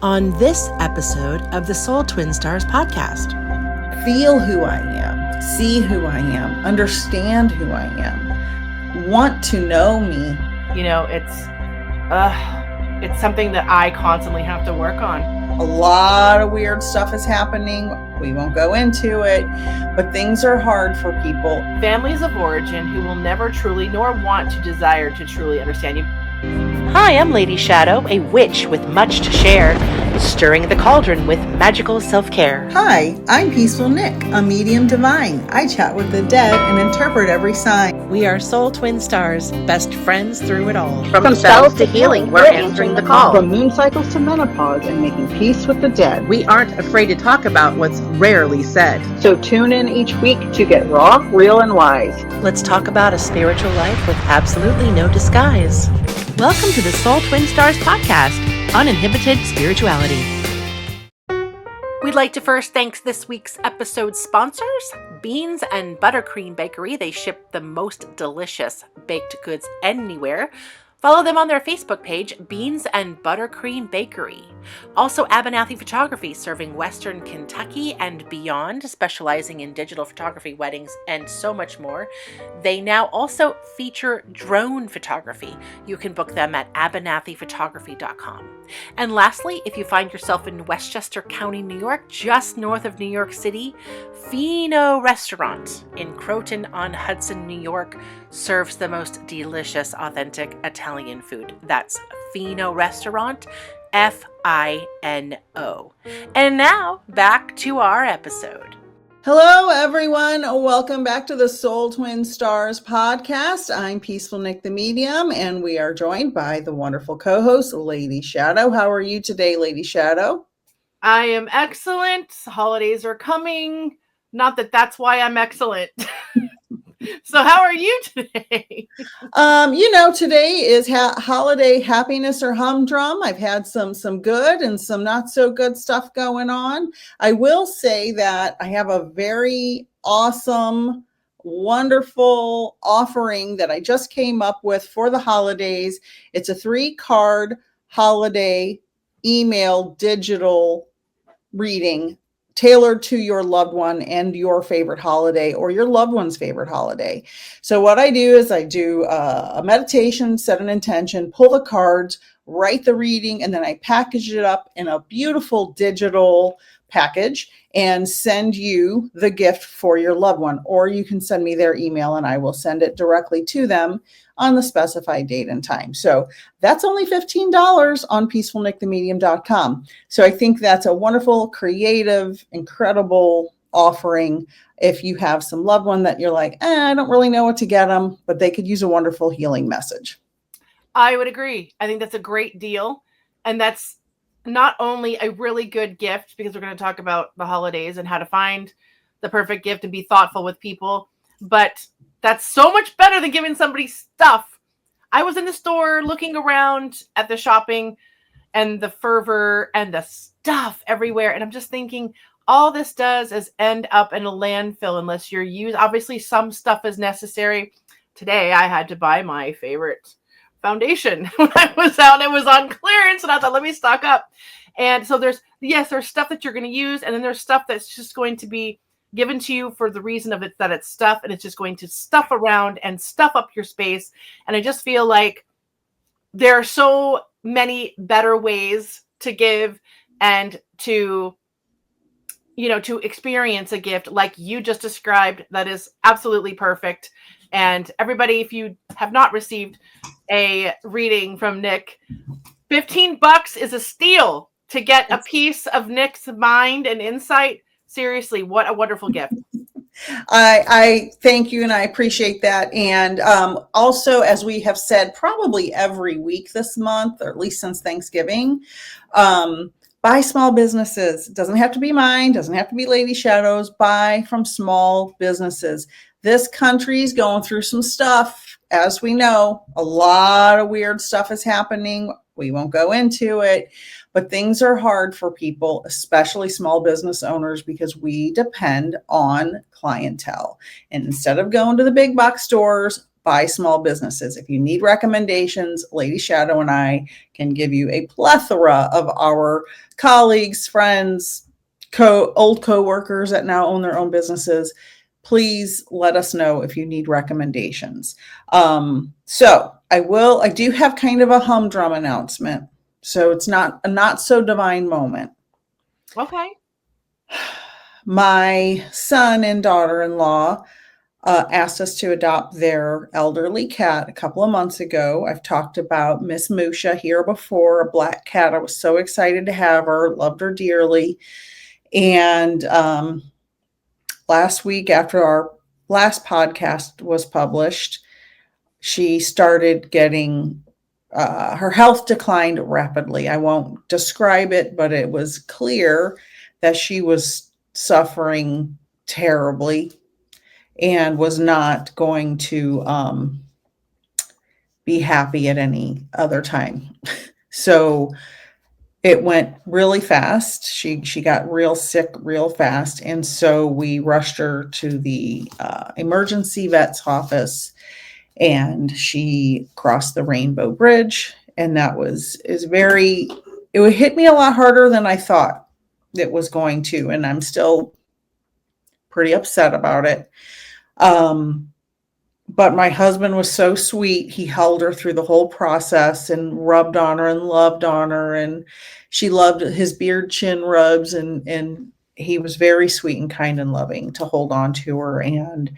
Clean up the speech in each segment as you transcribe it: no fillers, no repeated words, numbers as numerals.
On this episode of the Soul Twin Stars podcast. Feel who I am, see who I am, understand who I am, want to know me. You know, it's something that I constantly have to work on. A lot of weird stuff is happening. We won't go into it, but things are hard for people. Families of origin who will never truly nor want to desire to truly understand you. Hi, I'm Lady Shadow, a witch with much to share, stirring the cauldron with magical self-care. Hi, I'm Peaceful Nick, a medium divine. I chat with the dead and interpret every sign. We are Soul Twin Stars, best friends through it all. From spells to healing, we're answering the call. From moon cycles to menopause and making peace with the dead. We aren't afraid to talk about what's rarely said. So tune in each week to get raw, real, and wise. Let's talk about a spiritual life with absolutely no disguise. Welcome to the Soul Twin Stars podcast, Uninhibited Spirituality. We'd like to first thank this week's episode sponsors, Beans and Buttercream Bakery. They ship the most delicious baked goods anywhere. Follow them on their Facebook page, Beans and Buttercream Bakery. Also, Abernathy Photography, serving Western Kentucky and beyond, specializing in digital photography, weddings, and so much more. They now also feature drone photography. You can book them at abernathyphotography.com. And lastly, if you find yourself in Westchester County, New York, just north of New York City, Fino Restaurant in Croton-on-Hudson, New York, serves the most delicious, authentic Italian food. That's Fino Restaurant, Fino. And now, back to our episode. Hello, everyone. Welcome back to the Soul Twin Stars podcast. I'm Peaceful Nick, the medium, and we are joined by the wonderful co-host, Lady Shadow. How are you today, Lady Shadow? I am excellent. Holidays are coming. Not that that's why I'm excellent. So how are you today? Today is holiday happiness or humdrum. I've had some good and some not so good stuff going on. I will say that I have a very awesome, wonderful offering that I just came up with for the holidays. It's a 3-card holiday email digital reading tailored to your loved one and your favorite holiday or your loved one's favorite holiday. So what I do is I do a meditation, set an intention, pull the cards, write the reading, and then I package it up in a beautiful digital package and send you the gift for your loved one. Or you can send me their email and I will send it directly to them on the specified date and time. So that's only $15 on peacefulnickthemedium.com. So I think that's a wonderful, creative, incredible offering if you have some loved one that you're like, I don't really know what to get them, but they could use a wonderful healing message. I would agree. I think that's a great deal. And that's not only a really good gift, because we're going to talk about the holidays and how to find the perfect gift and be thoughtful with people, but that's so much better than giving somebody stuff. I was in the store looking around at the shopping and the fervor and the stuff everywhere. And I'm just thinking, all this does is end up in a landfill unless you're used. Obviously, some stuff is necessary. Today, I had to buy my favorite foundation when I was out. It was on clearance and I thought, let me stock up. And so there's stuff that you're going to use. And then there's stuff that's just going to be given to you for the reason of it that it's stuff, and it's just going to stuff around and stuff up your space. And I just feel like there are so many better ways to give and to experience a gift like you just described. That is absolutely perfect. And everybody, if you have not received a reading from Nick, $15 is a steal to get a piece of Nick's mind and insight. Seriously, what a wonderful gift. I thank you and I appreciate that. And also, as we have said, probably every week this month, or at least since Thanksgiving, buy small businesses. It doesn't have to be mine, doesn't have to be Lady Shadow's. Buy from small businesses. This country's going through some stuff. As we know, a lot of weird stuff is happening. We won't go into it. But things are hard for people, especially small business owners, because we depend on clientele. And instead of going to the big box stores, by small businesses. If you need recommendations, Lady Shadow and I can give you a plethora of our colleagues, friends, old co-workers that now own their own businesses. Please let us know if you need recommendations. So I do have kind of a humdrum announcement. So it's not a not so divine moment. Okay. My son and daughter-in-law asked us to adopt their elderly cat a couple of months ago. I've talked about Miss Musha here before, a black cat. I was so excited to have her, loved her dearly. And last week, after our last podcast was published, she started getting, her health declined rapidly. I won't describe it, but it was clear that she was suffering terribly and was not going to be happy at any other time. So it went really fast. She got real sick real fast. And so we rushed her to the emergency vet's office, and she crossed the Rainbow Bridge. And that it would hit me a lot harder than I thought it was going to. And I'm still pretty upset about it. But my husband was so sweet. He held her through the whole process and rubbed on her and loved on her. And she loved his beard chin rubs. And he was very sweet and kind and loving to hold on to her. And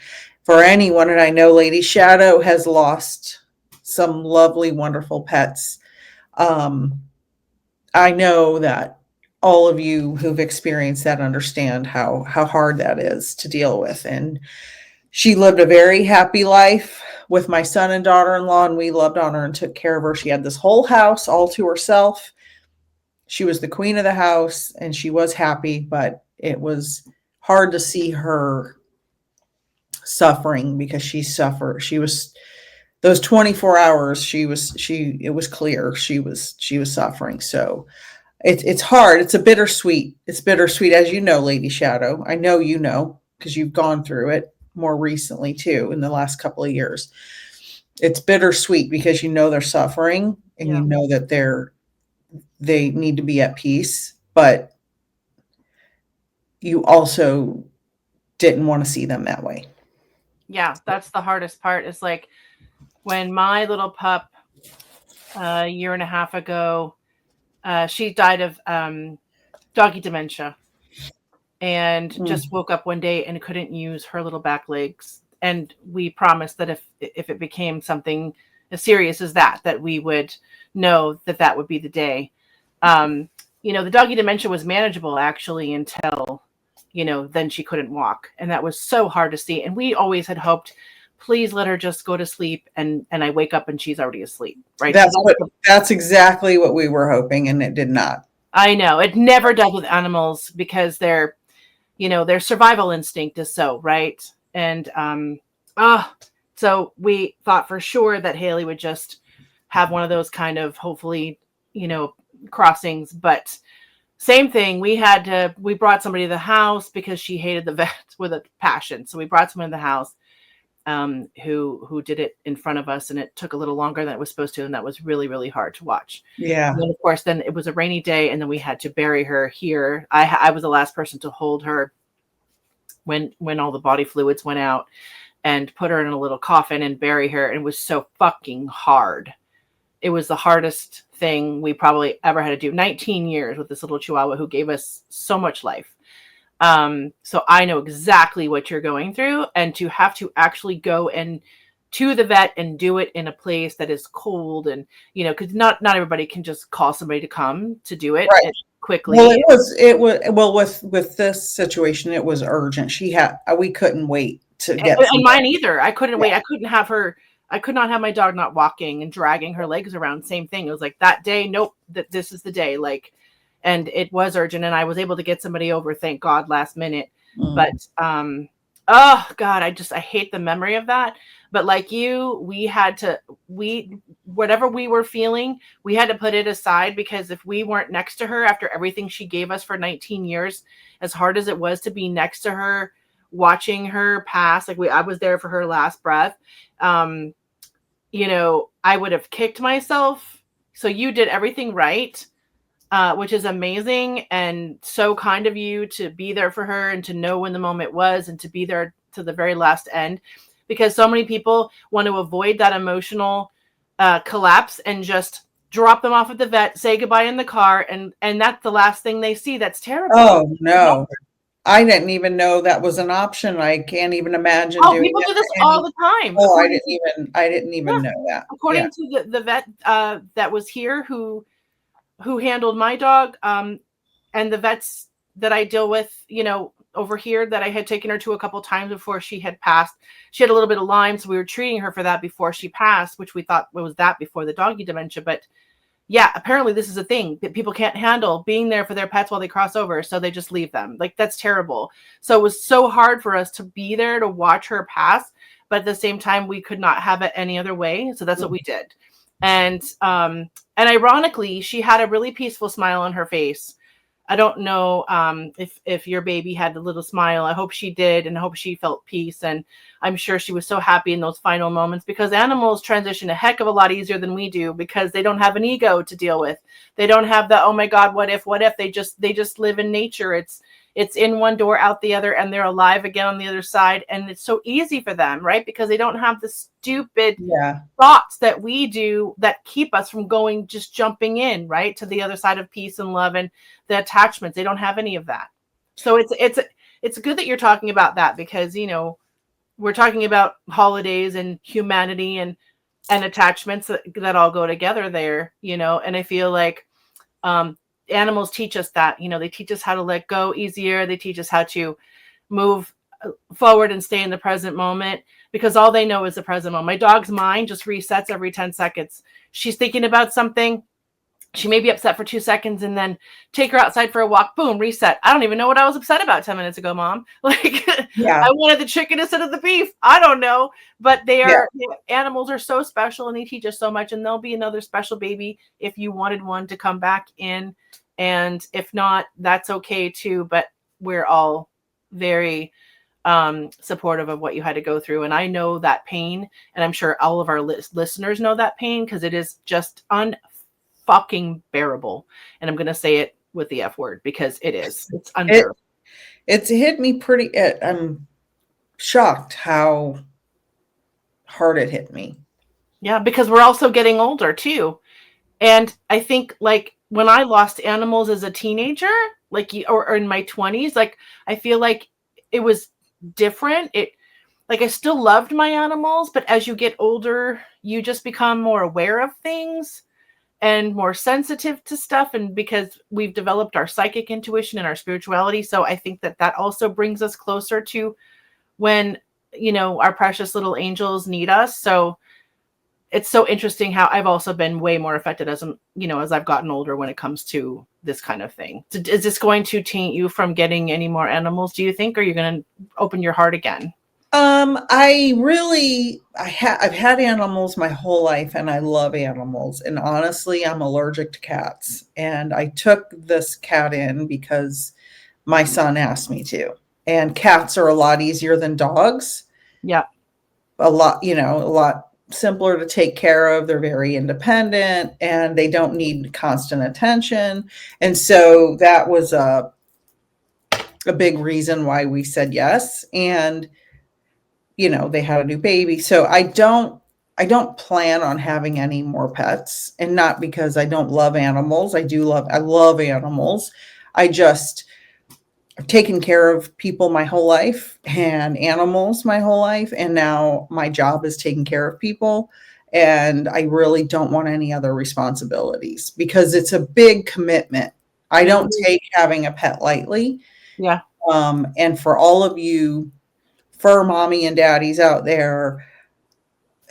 for anyone, and I know Lady Shadow has lost some lovely, wonderful pets. I know that all of you who've experienced that understand how hard that is to deal with. And she lived a very happy life with my son and daughter-in-law, and we loved on her and took care of her. She had this whole house all to herself. She was the queen of the house, and she was happy, but it was hard to see her suffering because she suffered. She was, those 24 hours, it was clear she was suffering. So it's hard. It's bittersweet, as you know, Lady Shadow. I know you know, because you've gone through it more recently too, in the last couple of years. It's bittersweet because you know they're suffering and you know that they need to be at peace, but you also didn't want to see them that way. Yeah, that's the hardest part. Is like when my little pup a year and a half ago, she died of doggy dementia, and just woke up one day and couldn't use her little back legs. And we promised that if it became something as serious as that we would know that would be the day. The doggy dementia was manageable actually until, then she couldn't walk. And that was so hard to see. And we always had hoped, please let her just go to sleep. And I wake up and she's already asleep. Right. That's exactly what we were hoping. And it did not. I know it never does with animals because their survival instinct is so right. And, so we thought for sure that Haley would just have one of those kind of, hopefully, crossings, but same thing. We brought somebody to the house because she hated the vet with a passion. So we brought someone to the house, who did it in front of us, and it took a little longer than it was supposed to. And that was really, really hard to watch. Yeah. And then, of course, then it was a rainy day, and then we had to bury her here. I was the last person to hold her when all the body fluids went out, and put her in a little coffin and bury her. And it was so fucking hard. It was the hardest thing we probably ever had to do. 19 years with this little Chihuahua who gave us so much life. So I know exactly what you're going through, and to have to actually go and to the vet and do it in a place that is cold, and because not everybody can just call somebody to come to do it quickly. Well, with this situation, it was urgent. We couldn't wait to get. And mine either. I couldn't wait. I couldn't have her. I could not have my dog not walking and dragging her legs around. Same thing. It was like that day. Nope. This is the day. And it was urgent, and I was able to get somebody over, thank God, last minute. But, oh God, I hate the memory of that. But like you, whatever we were feeling, we had to put it aside, because if we weren't next to her after everything she gave us for 19 years, as hard as it was to be next to her, watching her pass, I was there for her last breath. I would have kicked myself. So you did everything right, which is amazing and so kind of you to be there for her and to know when the moment was and to be there to the very last end, because so many people want to avoid that emotional collapse and just drop them off at the vet, say goodbye in the car, and that's the last thing they see. That's terrible. Oh, no. I didn't even know that was an option. I can't even imagine doing People that do this to all the time. Oh, I didn't even know that. Yeah. According to the vet that was here who handled my dog, and the vets that I deal with, over here that I had taken her to a couple times before she had passed. She had a little bit of Lyme, so we were treating her for that before she passed, which we thought was that before the doggy dementia. But yeah, apparently this is a thing that people can't handle being there for their pets while they cross over, so they just leave them. Like, that's terrible. So it was so hard for us to be there to watch her pass, but at the same time, we could not have it any other way. So that's what we did. And ironically, she had a really peaceful smile on her face. I don't know if your baby had a little smile. I hope she did, and I hope she felt peace. And I'm sure she was so happy in those final moments, because animals transition a heck of a lot easier than we do, because they don't have an ego to deal with. They don't have the, oh my God, what if? They just live in nature. It's in one door, out the other, and they're alive again on the other side. And it's so easy for them, right? Because they don't have the stupid thoughts that we do that keep us from just jumping in, right, to the other side of peace and love and the attachments. They don't have any of that. So it's good that you're talking about that, because, we're talking about holidays and humanity and attachments that all go together there, and I feel like, animals teach us that, they teach us how to let go easier. They teach us how to move forward and stay in the present moment, because all they know is the present moment. My dog's mind just resets every 10 seconds. She's thinking about something. She may be upset for 2 seconds, and then take her outside for a walk. Boom, reset. I don't even know what I was upset about 10 minutes ago, Mom. Like, I wanted the chicken instead of the beef. I don't know. But animals are so special, and they teach us so much. And there'll be another special baby if you wanted one to come back in. And if not, that's okay too. But we're all very supportive of what you had to go through. And I know that pain. And I'm sure all of our listeners know that pain, because it is just fucking bearable. And I'm going to say it with the F word, because it's unbearable. It's hit me pretty, I'm shocked how hard it hit me. Yeah, because we're also getting older too. And I think, like, when I lost animals as a teenager, like, or in my 20s, like, I feel like it was different. Like, I still loved my animals, but as you get older, you just become more aware of things and more sensitive to stuff. And because we've developed our psychic intuition and our spirituality. So I think that also brings us closer to when, our precious little angels need us. So it's so interesting how I've also been way more affected as I've gotten older when it comes to this kind of thing. So is this going to taint you from getting any more animals, do you think, or are you going to open your heart again? I've had animals my whole life, and I love animals. And honestly, I'm allergic to cats. And I took this cat in because my son asked me to. And cats are a lot easier than dogs. Yeah. A lot simpler to take care of. They're very independent, and they don't need constant attention. And so that was a big reason why we said yes. And they had a new baby. So I don't plan on having any more pets, and not because I don't love animals. I love animals. I've taken care of people my whole life and animals my whole life. And now my job is taking care of people. And I really don't want any other responsibilities, because it's a big commitment. I don't take having a pet lightly. Yeah. And for all of you fur mommy and daddies out there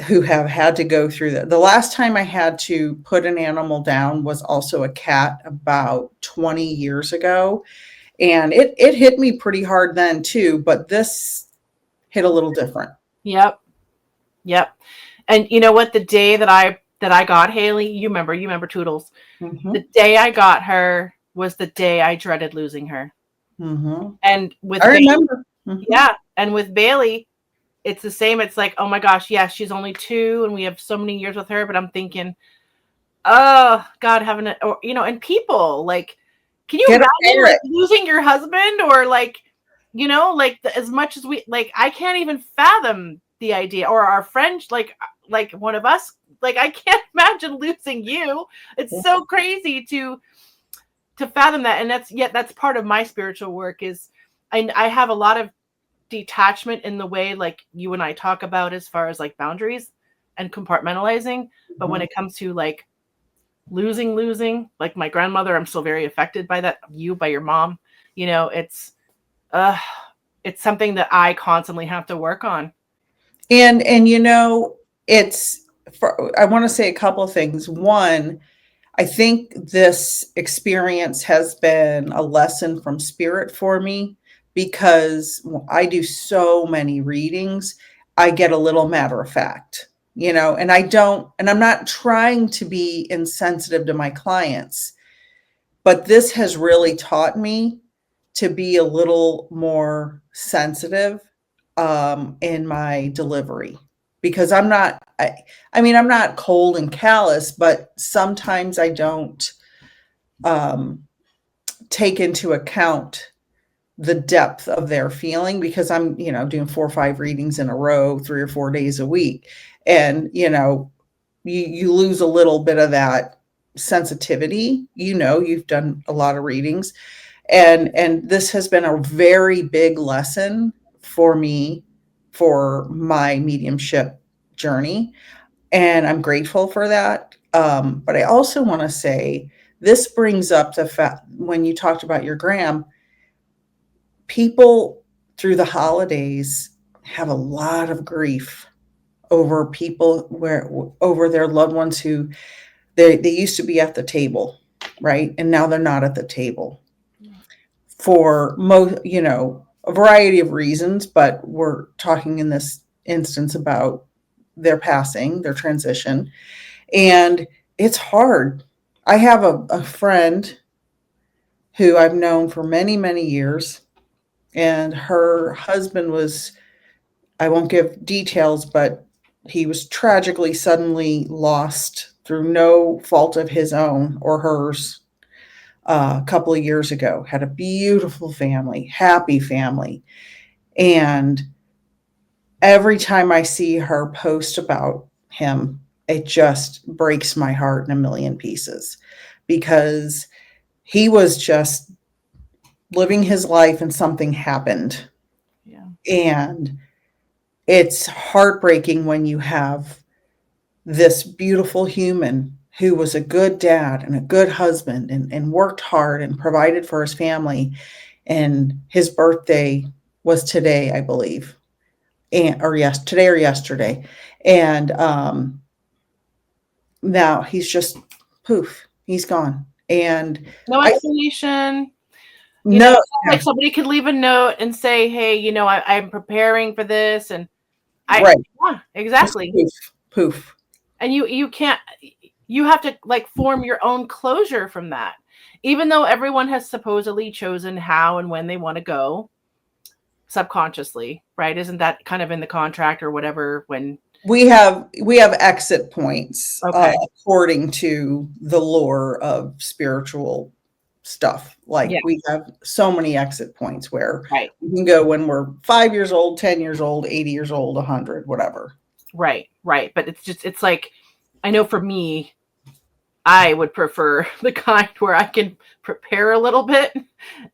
who have had to go through that. The last time I had to put an animal down was also a cat about 20 years ago. And it hit me pretty hard then too, but this hit a little different. Yep. And you know what? The day that I got Haley, you remember Toodles. Mm-hmm. The day I got her was the day I dreaded losing her. Mm-hmm. And with remember. Mm-hmm. Yeah. And with Bailey, it's the same. It's like, oh my gosh, yes, she's only 2 and we have so many years with her, but I'm thinking, oh God, having it, or, and people like, can you imagine like losing your husband, or like, like as much as we, like, I can't even fathom the idea, or our friend, like one of us, like, I can't imagine losing you. It's so crazy to fathom that. And that's part of my spiritual work is I have a lot of detachment in the way like you and I talk about as far as like boundaries and compartmentalizing. But when it comes to like losing, like my grandmother, I'm still very affected by that. By your mom, it's something that I constantly have to work on. And it's I want to say a couple of things. One, I think this experience has been a lesson from spirit for me, because I do so many readings, I get a little matter of fact, and I'm not trying to be insensitive to my clients, but this has really taught me to be a little more sensitive in my delivery, because I'm not, I'm not cold and callous, but sometimes I don't take into account the depth of their feeling, because I'm, doing 4 or 5 readings in a row, 3 or 4 days a week. And, you lose a little bit of that sensitivity. You've done a lot of readings, and this has been a very big lesson for me for my mediumship journey, and I'm grateful for that. But I also want to say, this brings up the fact, when you talked about your gram, people through the holidays have a lot of grief over over their loved ones who they used to be at the table, right? And now they're not at the table for a variety of reasons, but we're talking in this instance about their passing, their transition. And it's hard. I have a friend who I've known for many, many years, and her husband was, I won't give details, but he was tragically suddenly lost through no fault of his own or hers a couple of years ago. Had a beautiful family, happy family. And every time I see her post about him, it just breaks my heart in a million pieces, because he was just living his life and something happened. Yeah. And it's heartbreaking when you have this beautiful human who was a good dad and a good husband, and worked hard and provided for his family. And his birthday was today, I believe, today or yesterday. And now he's just poof, he's gone. And No explanation. No, like somebody could leave a note and say, hey, I'm preparing for this. And right. Yeah, exactly. Poof. And you can't, you have to like form your own closure from that. Even though everyone has supposedly chosen how and when they want to go subconsciously, right? Isn't that kind of in the contract or whatever? When we have exit points, okay. According to the lore of spiritual stuff. Like we have so many exit points where we can go when we're 5 years old, 10 years old, 80 years old, 100, whatever. Right. But it's like, I know for me, I would prefer the kind where I can prepare a little bit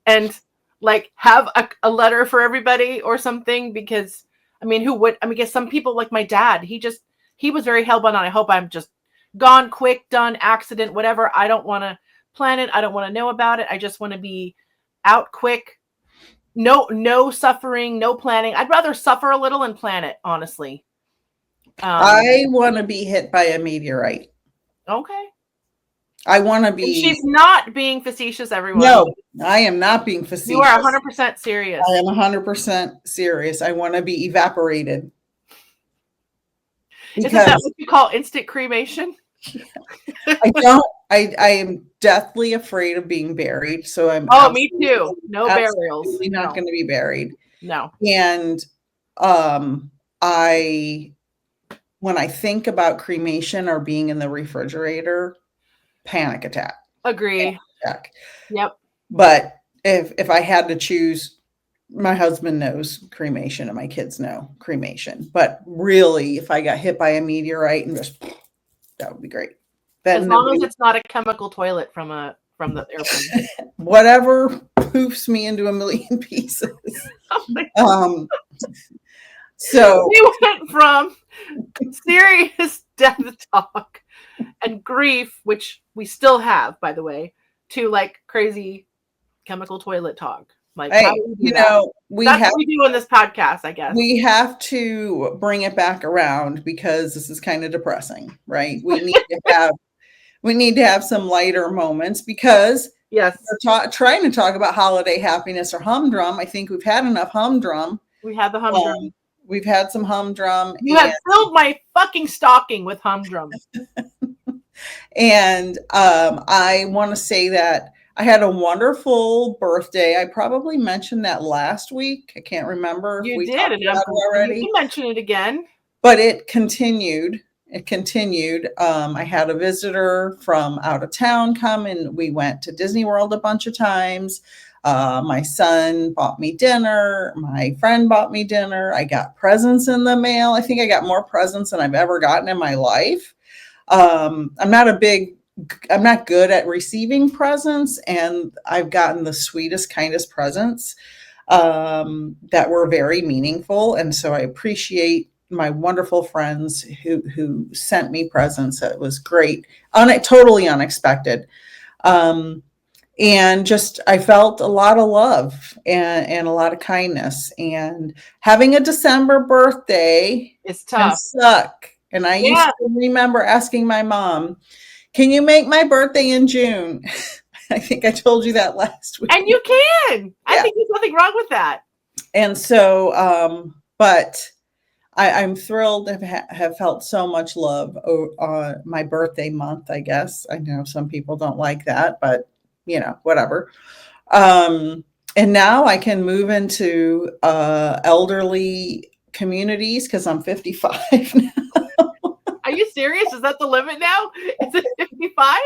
and like have a letter for everybody or something, because I guess some people, like my dad, he was very hell-bent on, I hope I'm just gone quick, done, accident, whatever. I don't want to plan it. I don't want to know about it. I just want to be out quick. No suffering, no planning. I'd rather suffer a little and plan it, honestly. I want to be hit by a meteorite. Okay. I want to be. And she's not being facetious, everyone. No, I am not being facetious. You are 100% serious. I am 100% serious. I want to be evaporated. Isn't that what you call instant cremation? I am deathly afraid of being buried. So I'm. Oh, me too. No burials. Not going to be buried. No. And when I think about cremation or being in the refrigerator, panic attack. Agree. Attack. Yep. But if I had to choose, my husband knows cremation and my kids know cremation. But really, if I got hit by a meteorite and just, that would be great. Then As long as it's not a chemical toilet from the airplane. Whatever poofs me into a million pieces. So we went from serious death talk and grief, which we still have, by the way, to like crazy chemical toilet talk. Like, hey, how do we do that? That's what we do on this podcast, I guess. We have to bring it back around because this is kind of depressing, right? We need to have some lighter moments because yes, we're trying to talk about holiday happiness or humdrum. I think we've had enough humdrum. We had the humdrum. We've had some humdrum. You have filled my fucking stocking with humdrum. And I want to say that I had a wonderful birthday. I probably mentioned that last week. I can't remember if we talked about it already. You can mention it again. But it continued. I had a visitor from out of town come, and we went to Disney World a bunch of times. My son bought me dinner. My friend bought me dinner. I got presents in the mail. I think I got more presents than I've ever gotten in my life. I'm not good at receiving presents, and I've gotten the sweetest, kindest presents that were very meaningful. And so I appreciate my wonderful friends who sent me presents. It was great, totally unexpected. And just, I felt a lot of love and a lot of kindness, and having a December birthday is tough. Can suck. And I used to remember asking my mom, can you make my birthday in June? I think I told you that last week. And you can. I think there's nothing wrong with that. And so, but I'm thrilled to have felt so much love on my birthday month, I guess. I know some people don't like that, but whatever. And now I can move into elderly communities because I'm 55 now. Are you serious? Is that the limit now? Is it 55?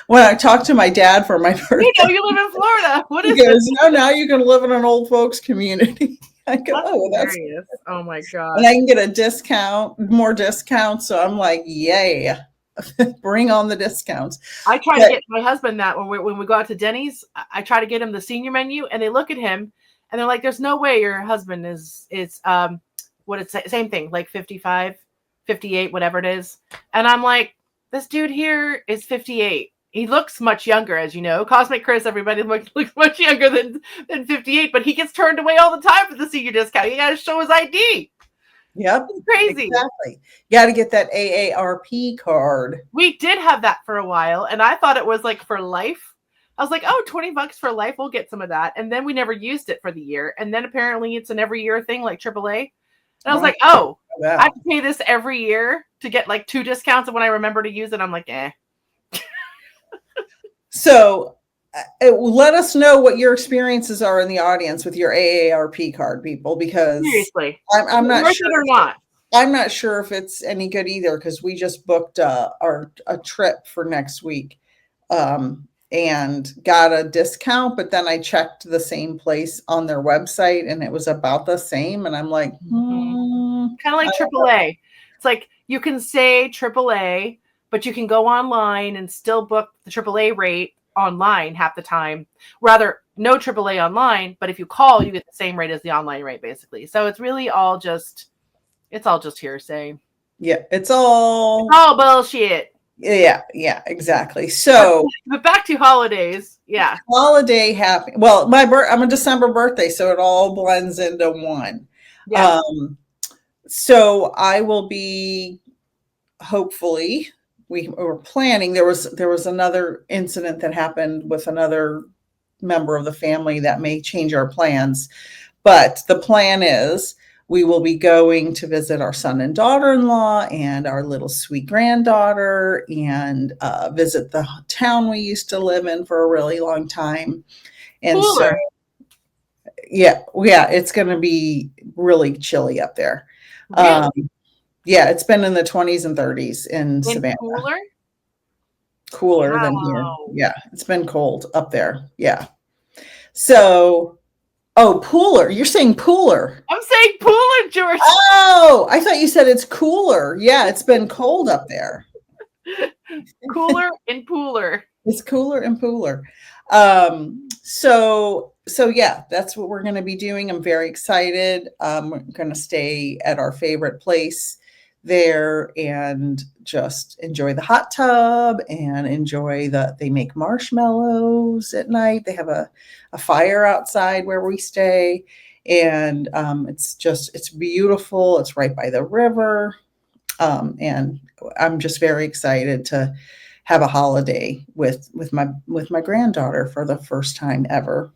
When I talked to my dad for my birthday, you live in Florida. What is it? No, now you can live in an old folks community. I go, that's serious. Oh my God. And I can get a discount, more discounts. So I'm like, yay, bring on the discounts. I try to get my husband that when we go out to Denny's, I try to get him the senior menu, and they look at him and they're like, there's no way your husband is same thing, like 55, 58, whatever it is. And I'm like, this dude here is 58. He looks much younger, as you know. Cosmic Chris, everybody looks much younger than 58, but he gets turned away all the time for the senior discount. You got to show his ID. Yep. It's crazy. Exactly. You got to get that AARP card. We did have that for a while, and I thought it was like for life. I was like, oh, $20 for life. We'll get some of that. And then we never used it for the year. And then apparently it's an every year thing like AAA. And I was like, oh, I have to pay this every year to get like 2 discounts. And when I remember to use it, I'm like, eh. So let us know what your experiences are in the audience with your AARP card, people, because seriously, I'm not sure or not. I'm not sure if it's any good either, because we just booked a trip for next week and got a discount, but then I checked the same place on their website and it was about the same. And I'm like, kind of like AAA. It's like you can say AAA, but you can go online and still book the AAA rate online half the time. Rather, no AAA online, but if you call, you get the same rate as the online rate, basically. So it's really all just hearsay. Yeah, it's all bullshit. Yeah, exactly. So, but back to holidays. Yeah, holiday happy. Well, I'm a December birthday, so it all blends into one. Yeah. So I will be, hopefully, we were planning. There was another incident that happened with another member of the family that may change our plans, but the plan is we will be going to visit our son and daughter-in-law and our little sweet granddaughter and visit the town we used to live in for a really long time. And cooler. So, yeah, it's going to be really chilly up there. Really? Yeah, it's been in the 20s and 30s in Savannah. Cooler? Cooler than here. Wow. Yeah, it's been cold up there. Yeah. So, oh, pooler. You're saying pooler. I'm saying cooler, George. Oh, I thought you said it's cooler. Yeah, it's been cold up there. Cooler and pooler. It's cooler and pooler. So yeah, that's what we're going to be doing. I'm very excited. We're going to stay at our favorite place there and just enjoy the hot tub and enjoy they make marshmallows at night. They have a fire outside where we stay. And it's beautiful. It's right by the river. And I'm just very excited to have a holiday with my granddaughter for the first time ever.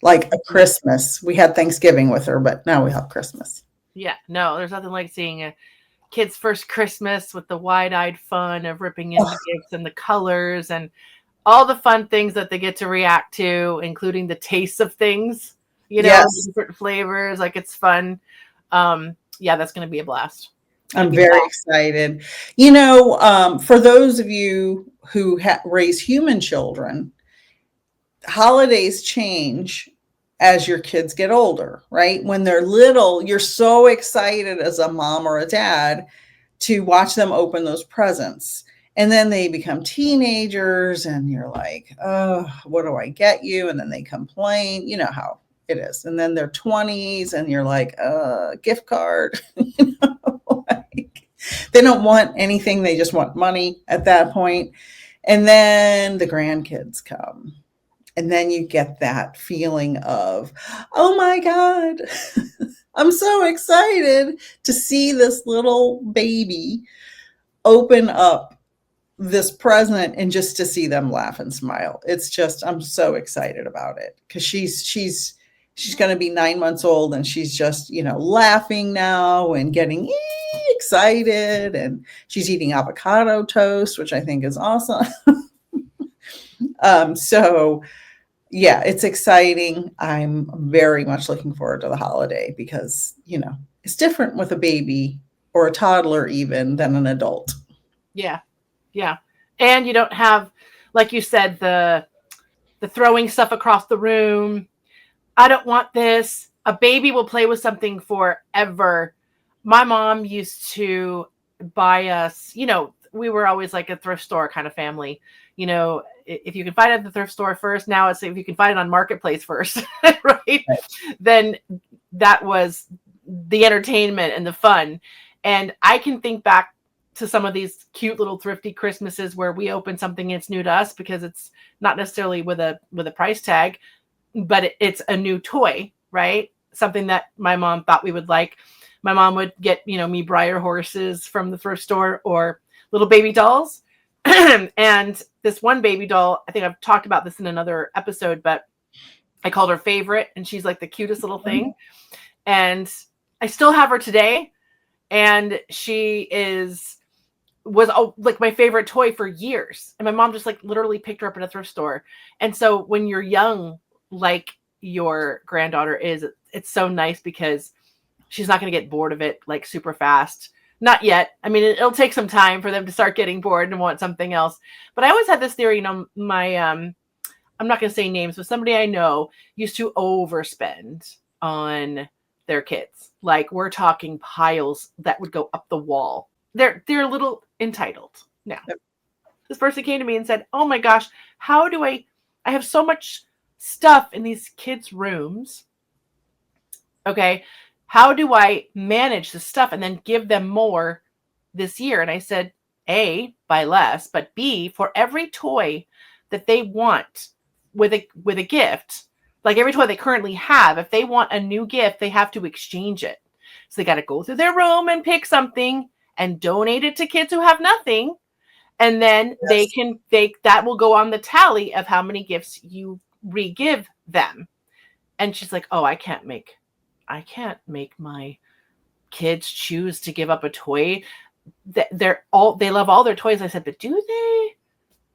Like a Christmas. We had Thanksgiving with her, but now we have Christmas. Yeah, no, there's nothing like seeing a kid's first Christmas with the wide-eyed fun of ripping into gifts and the colors and all the fun things that they get to react to, including the tastes of things, Yes. different flavors. Like, it's fun. Yeah, that's going to be a blast. I'm very excited. For those of you who raise human children, holidays change as your kids get older, right? When they're little, you're so excited as a mom or a dad to watch them open those presents. And then they become teenagers and you're like, oh, what do I get you? And then they complain, you know how it is. And then they're 20s and you're like, gift card, they don't want anything. They just want money at that point. And then the grandkids come. And then you get that feeling of, oh my God, I'm so excited to see this little baby open up this present and just to see them laugh and smile. It's just, I'm so excited about it because she's going to be 9 months old and she's just, laughing now and getting excited, and she's eating avocado toast, which I think is awesome. So yeah, it's exciting. I'm very much looking forward to the holiday because, it's different with a baby or a toddler even than an adult. Yeah. Yeah. And you don't have, like you said, the throwing stuff across the room. I don't want this. A baby will play with something forever. My mom used to buy us, we were always like a thrift store kind of family. If you can find it at the thrift store first, now it's if you can find it on Marketplace first, right? Then that was the entertainment and the fun. And I can think back to some of these cute little thrifty Christmases where we open something and it's new to us because it's not necessarily with a price tag, but it's a new toy, right? Something that my mom thought we would like. My mom would get, me Breyer horses from the thrift store or little baby dolls. And this one baby doll, I think I've talked about this in another episode, but I called her Favorite, and she's like the cutest little thing. And I still have her today. And she was like my favorite toy for years. And my mom just like literally picked her up in a thrift store. And so when you're young, like your granddaughter is, it's so nice because she's not going to get bored of it like super fast. Not yet. I mean, it'll take some time for them to start getting bored and want something else. But I always had this theory, my, I'm not going to say names, but somebody I know used to overspend on their kids. Like, we're talking piles that would go up the wall. They're a little entitled now. This person came to me and said, oh my gosh, how do I have so much stuff in these kids' rooms. Okay. How do I manage the stuff and then give them more this year? And I said, A, buy less, but B, for every toy that they want with a gift, like every toy they currently have, if they want a new gift, they have to exchange it. So they got to go through their room and pick something and donate it to kids who have nothing. And then that will go on the tally of how many gifts you re-give them. And she's like, oh, I can't make my kids choose to give up a toy. They love all their toys. I said, but do they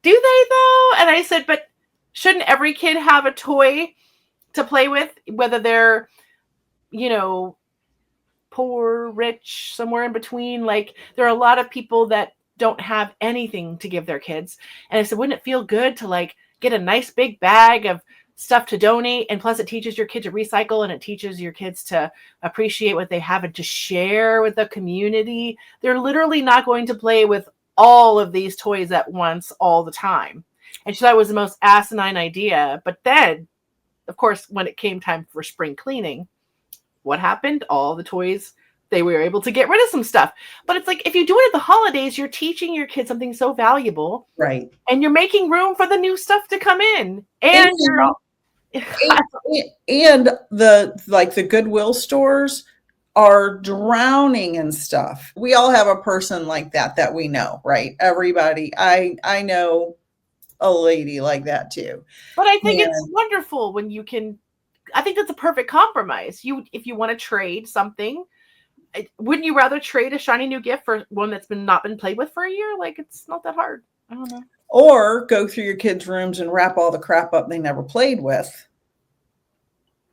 though? And I said, but shouldn't every kid have a toy to play with, whether they're, poor, rich, somewhere in between. Like there are a lot of people that don't have anything to give their kids. And I said, wouldn't it feel good to like get a nice big bag of stuff to donate? And plus it teaches your kid to recycle, and it teaches your kids to appreciate what they have and to share with the community. They're literally not going to play with all of these toys at once all the time. And she thought it was the most asinine idea. But then, of course, when it came time for spring cleaning, what happened? All the toys, they were able to get rid of some stuff. But it's like, if you do it at the holidays, you're teaching your kids something so valuable. Right. And you're making room for the new stuff to come in. And and the Goodwill stores are drowning in stuff. We all have a person like that we know, right? Everybody. I know a lady like that too. But I think it's wonderful when you can. I think that's a perfect compromise. If you want to trade something, wouldn't you rather trade a shiny new gift for one that's not been played with for a year? Like, it's not that hard. I don't know. Or go through your kids' rooms and wrap all the crap up they never played with.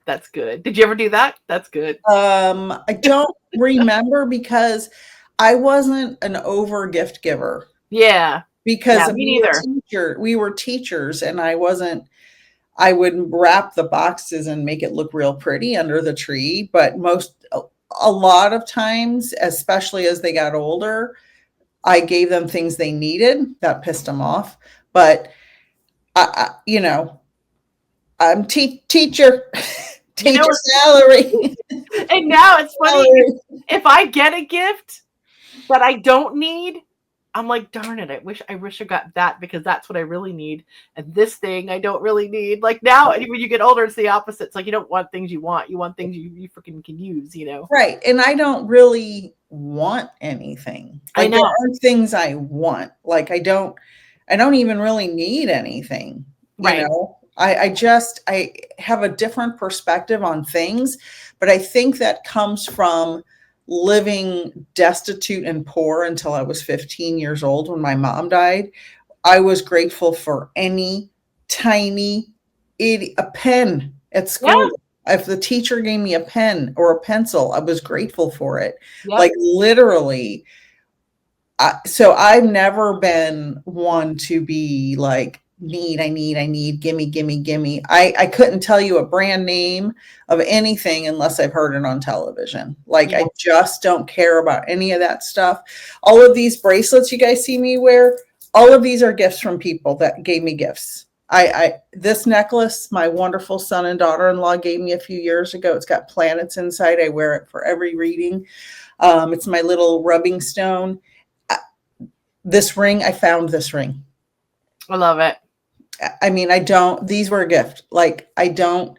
That's good. Did you ever do that? That's good. I don't remember because I wasn't an over gift giver. Yeah. Because me neither. We were teachers, and I would wrap the boxes and make it look real pretty under the tree. But a lot of times, especially as they got older, I gave them things they needed. That pissed them off. But I'm teacher salary. And now it's funny. If I get a gift that I don't need, I'm like, darn it, I wish I got that, because that's what I really need. And this thing I don't really need. Like now, when you get older, it's the opposite. It's like, you don't want things you want. You want things you freaking can use, Right. And I don't really want anything. Like, I know. There are things I want. Like I don't even really need anything. Right. I have a different perspective on things, but I think that comes from living destitute and poor until I was 15 years old when my mom died. I was grateful for any tiny a pen at school. Yeah. If the teacher gave me a pen or a pencil, I was grateful for it. Yep. Like literally. So I've never been one to be like, I need, gimme. I couldn't tell you a brand name of anything unless I've heard it on television. Like, yeah. I just don't care about any of that stuff. All of these bracelets you guys see me wear, all of these are gifts from people that gave me gifts. This necklace, my wonderful son and daughter-in-law gave me a few years ago. It's got planets inside. I wear it for every reading. It's my little rubbing stone. This ring, I found this ring. I love it. I mean, these were a gift. Like, I don't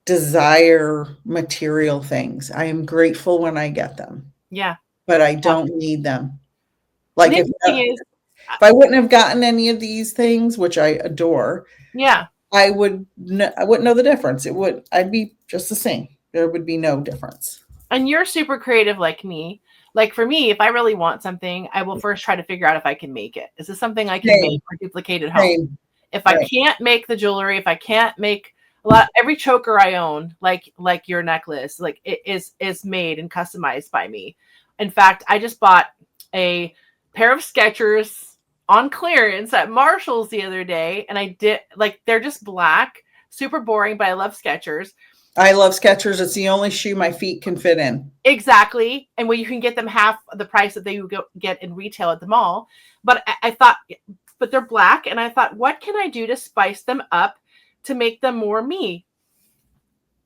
desire material things. I am grateful when I get them. Yeah. But I don't need them. Like, if I wouldn't have gotten any of these things, which I adore. Yeah. I wouldn't know the difference. I'd be just the same. There would be no difference. And you're super creative like me. Like for me, if I really want something, I will first try to figure out if I can make it. Is this something I can make or duplicate at home? If I can't make the jewelry, if I can't make every choker I own, like your necklace, like it is made and customized by me. In fact, I just bought a pair of Skechers on clearance at Marshall's the other day, and they're just black, super boring, but I love Skechers. I love Skechers. It's the only shoe my feet can fit in. Exactly. And you can get them half the price that they would get in retail at the mall. But I thought, but they're black. And I thought, what can I do to spice them up to make them more me?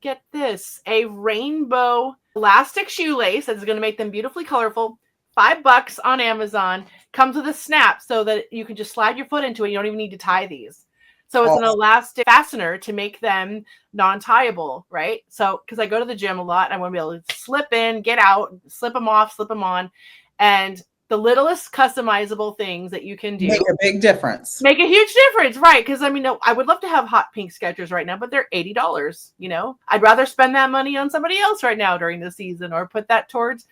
Get this, a rainbow elastic shoelace that's going to make them beautifully colorful. $5 on Amazon. Comes with a snap so that you can just slide your foot into it. You don't even need to tie these. So it's an elastic fastener to make them non-tieable, right? So, because I go to the gym a lot, I want to be able to slip in, get out, slip them off, slip them on. And the littlest customizable things that you can do. Make a big difference. Make a huge difference, right? Because, I mean, I would love to have hot pink Skechers right now, but they're $80, I'd rather spend that money on somebody else right now during the season, or put that towards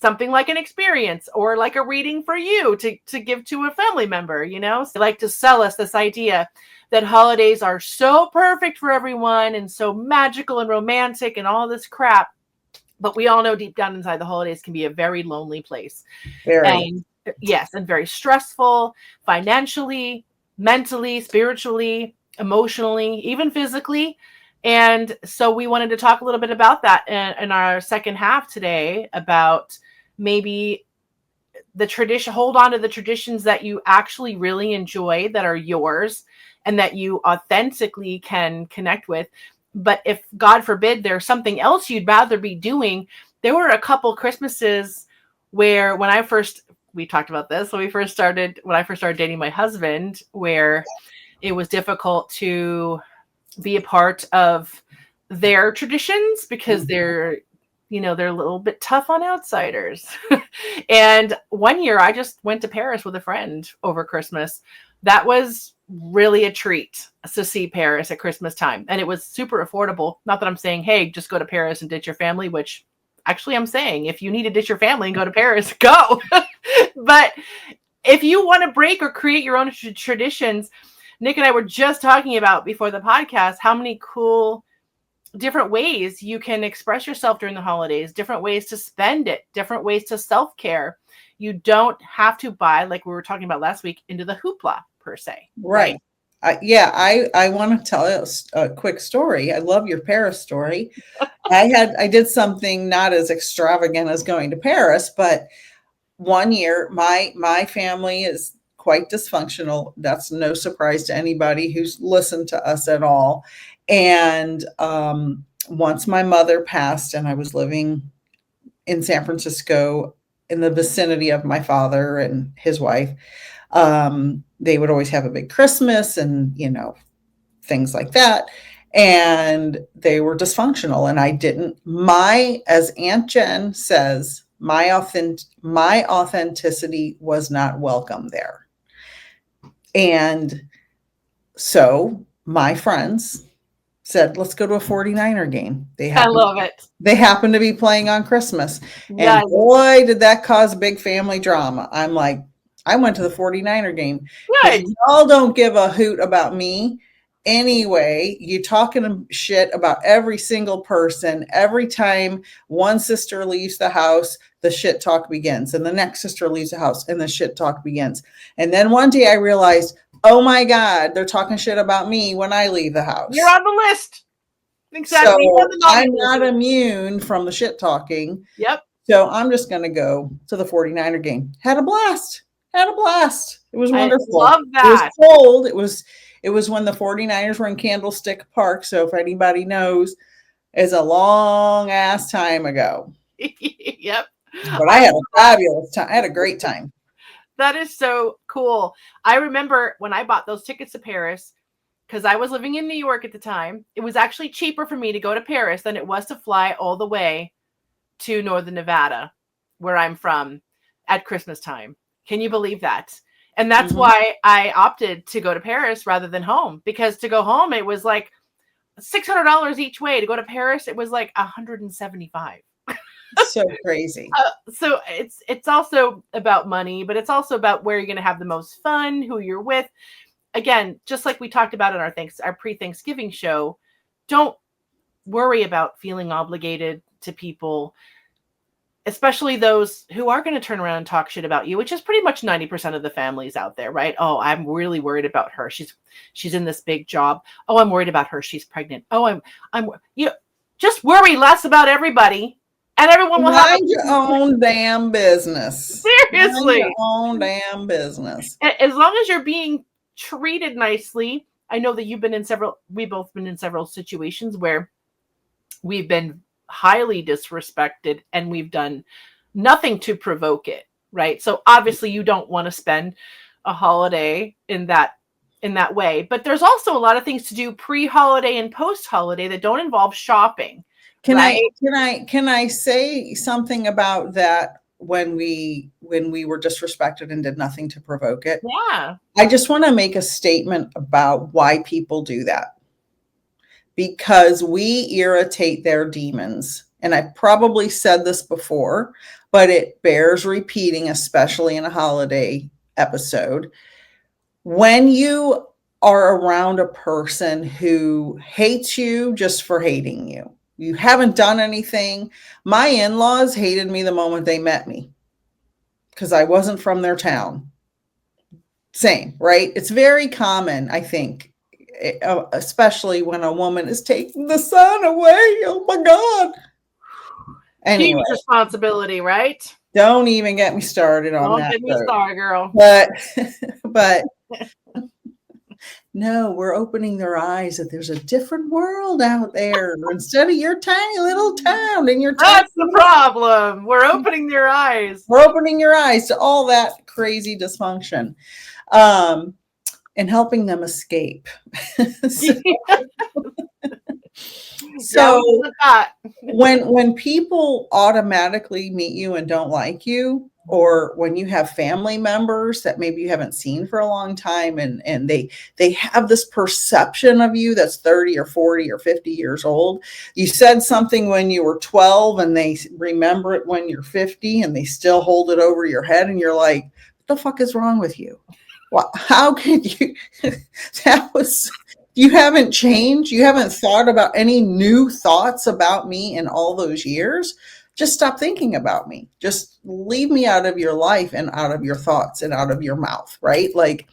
something like an experience or like a reading for you to give to a family member, So they like to sell us this idea that holidays are so perfect for everyone and so magical and romantic and all this crap. But we all know deep down inside the holidays can be a very lonely place. Very. And yes, and very stressful financially, mentally, spiritually, emotionally, even physically. And so we wanted to talk a little bit about that in our second half today, about maybe the tradition, hold on to the traditions that you actually really enjoy, that are yours and that you authentically can connect with. But if, God forbid, there's something else you'd rather be doing, there were a couple Christmases where we talked about this when I first started dating my husband, where it was difficult to be a part of their traditions because they're a little bit tough on outsiders. And one year I just went to Paris with a friend over Christmas. That was really a treat to see Paris at Christmas time. And it was super affordable. Not that I'm saying, hey, just go to Paris and ditch your family, which actually I'm saying, if you need to ditch your family and go to Paris, go. But if you want to break or create your own traditions, Nick and I were just talking about before the podcast, how many cool different ways you can express yourself during the holidays, different ways to spend it, different ways to self-care. You don't have to buy, like we were talking about last week, into the hoopla per se. Right. I want to tell a quick story. I love your Paris story. I did something not as extravagant as going to Paris, but one year my family is quite dysfunctional. That's no surprise to anybody who's listened to us at all. And once my mother passed and I was living in San Francisco in the vicinity of my father and his wife, they would always have a big Christmas and, things like that. And they were dysfunctional. And as Aunt Jen says, my authenticity was not welcome there. And so my friends said, let's go to a 49er game. I love it. They happen to be playing on Christmas. Yes. And boy, did that cause big family drama. I'm like, I went to the 49er game. Good. Y'all don't give a hoot about me. Anyway, you talking shit about every single person. Every time one sister leaves the house, the shit talk begins. And the next sister leaves the house and the shit talk begins. And then one day I realized, oh my God, they're talking shit about me when I leave the house. You're on the list. Exactly. So I'm not immune from the shit talking. Yep. So I'm just going to go to the 49er game. Had a blast. It was wonderful. I love that. It was cold. It was when the 49ers were in Candlestick Park. So if anybody knows, it's a long ass time ago. Yep. But I had a fabulous time. I had a great time. That is so cool. I remember when I bought those tickets to Paris, because I was living in New York at the time, it was actually cheaper for me to go to Paris than it was to fly all the way to Northern Nevada, where I'm from, at Christmas time. Can you believe that? And that's why I opted to go to Paris rather than home, because to go home, it was like $600 each way. To go to Paris, it was like $175. So crazy. So it's also about money, but it's also about where you're going to have the most fun, who you're with. Again, just like we talked about in our pre-Thanksgiving show, don't worry about feeling obligated to people, especially those who are going to turn around and talk shit about you, which is pretty much 90% of the families out there, right? Oh, I'm really worried about her. She's in this big job. Oh, I'm worried about her. She's pregnant. Oh, just worry less about everybody. And everyone will mind your own damn business. Seriously. Mind your own damn business. As long as you're being treated nicely. I know that we've both been in several situations where we've been highly disrespected and we've done nothing to provoke it, right? So obviously you don't want to spend a holiday in that way. But there's also a lot of things to do pre-holiday and post-holiday that don't involve shopping. Can I say something about that when we were disrespected and did nothing to provoke it? Yeah. I just want to make a statement about why people do that. Because we irritate their demons. And I've probably said this before, but it bears repeating, especially in a holiday episode. When you are around a person who hates you just for hating you, You haven't done anything. My in-laws hated me the moment they met me because I wasn't from their town. Same, right? It's very common, I think, especially when a woman is taking the son away. Oh my God. Anyway, huge responsibility, right? don't even get me started on Don't that. get me started, girl. But no, we're opening their eyes that there's a different world out there instead of your tiny little town and your tiny. That's the problem. We're opening their eyes. We're opening your eyes to all that crazy dysfunction, and helping them escape. So when people automatically meet you and don't like you, or when you have family members that maybe you haven't seen for a long time and they have this perception of you that's 30 or 40 or 50 years old. You said something when you were 12 and they remember it when you're 50 and they still hold it over your head and you're like, what the fuck is wrong with you? Well, how could you? You haven't changed. You haven't thought about any new thoughts about me in all those years. Just stop thinking about me. Just leave me out of your life and out of your thoughts and out of your mouth, right? Like,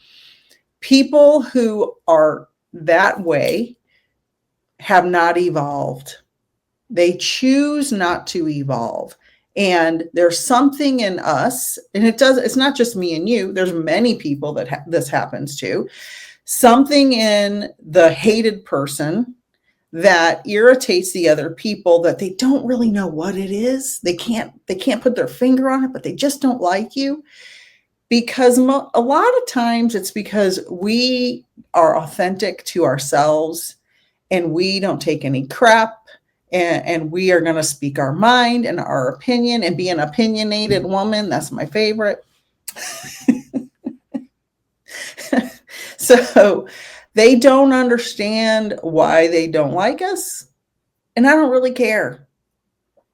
people who are that way have not evolved. They choose not to evolve. And there's something in us, and it's not just me and you. There's many people that this happens to. Something in the hated person that irritates the other people that they don't really know what it is. They can't put their finger on it, but they just don't like you. Because a lot of times it's because we are authentic to ourselves and we don't take any crap, and we are going to speak our mind and our opinion and be an opinionated woman. That's my favorite. So they don't understand why they don't like us. And I don't really care.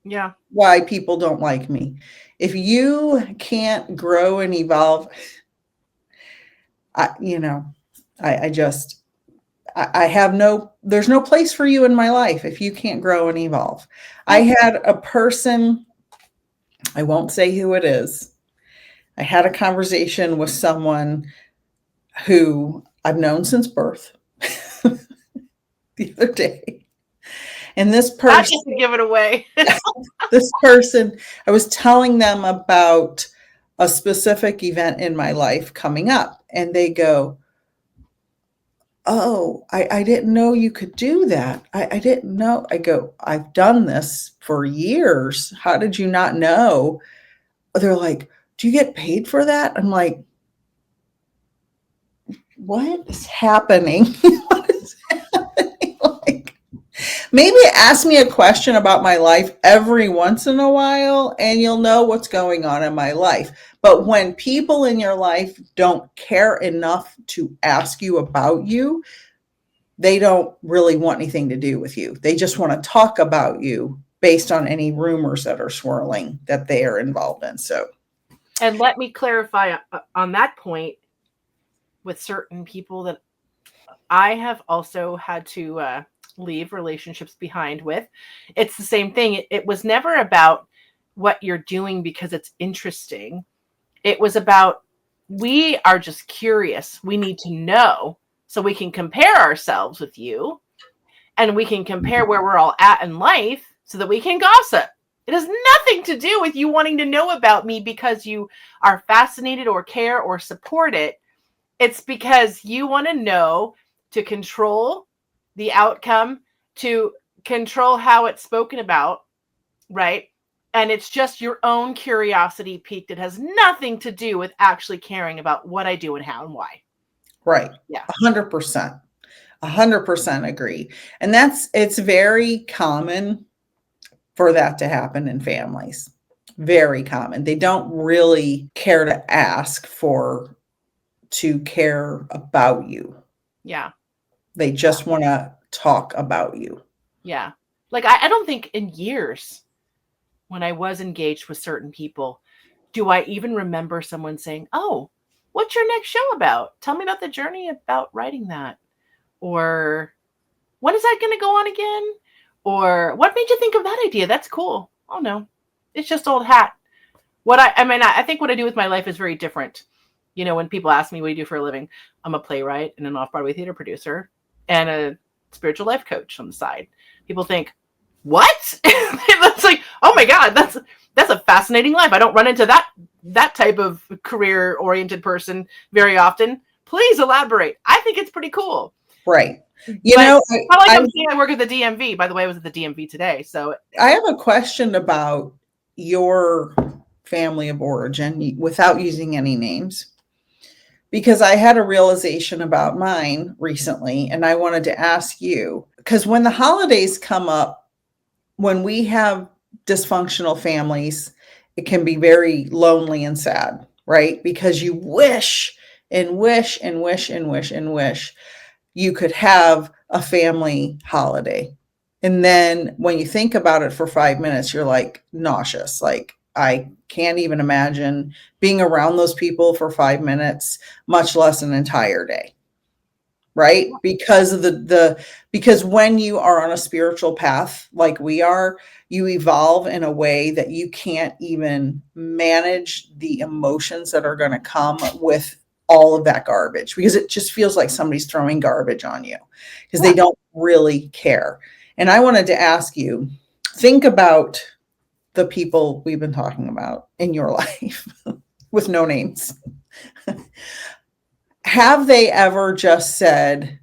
Yeah. Why people don't like me. If you can't grow and evolve, there's no place for you in my life if you can't grow and evolve. I had a person, I won't say who it is. I had a conversation with someone who I've known since birth the other day. And this person, I get to give it away. this person, I was telling them about a specific event in my life coming up. And they go, oh, I didn't know you could do that. I didn't know. I go, I've done this for years. How did you not know? They're like, do you get paid for that? I'm like, what is happening? What is happening? Like, maybe ask me a question about my life every once in a while and you'll know what's going on in my life. But when people in your life don't care enough to ask you about you, they don't really want anything to do with you. They just want to talk about you based on any rumors that are swirling that they are involved in. So, and let me clarify on that point with certain people that I have also had to leave relationships behind with. It's the same thing. It was never about what you're doing because it's interesting. It was about, we are just curious. We need to know so we can compare ourselves with you and we can compare where we're all at in life so that we can gossip. It has nothing to do with you wanting to know about me because you are fascinated or care or support it. It's because you want to know to control the outcome, to control how it's spoken about, right? And it's just your own curiosity piqued. It has nothing to do with actually caring about what I do and how and why. Right. Yeah. 100%. 100% agree. And it's very common for that to happen in families. Very common. They don't really care to ask to care about you. Yeah. They just want to talk about you. Yeah. Like, I don't think in years when I was engaged with certain people, do I even remember someone saying, oh, what's your next show about? Tell me about the journey about writing that. Or when is that going to go on again? Or what made you think of that idea? That's cool. Oh no, it's just old hat. I think what I do with my life is very different. You know, when people ask me what do you do for a living, I'm a playwright and an off-Broadway theater producer and a spiritual life coach on the side. People think, what? That's like, oh my God, that's a fascinating life. I don't run into that type of career-oriented person very often. Please elaborate. I think it's pretty cool. Right. I'm saying I work at the DMV. By the way, I was at the DMV today. So I have a question about your family of origin without using any names, because I had a realization about mine recently, and I wanted to ask you, because when the holidays come up, when we have dysfunctional families, it can be very lonely and sad, right? Because you wish and wish and wish and wish and wish you could have a family holiday. And then when you think about it for 5 minutes, you're like nauseous. Like, I can't even imagine being around those people for 5 minutes, much less an entire day. Right? Because of because when you are on a spiritual path like we are, you evolve in a way that you can't even manage the emotions that are going to come with all of that garbage, because it just feels like somebody's throwing garbage on you because they don't really care. And I wanted to ask you, think about the people we've been talking about in your life with no names. Have they ever just said,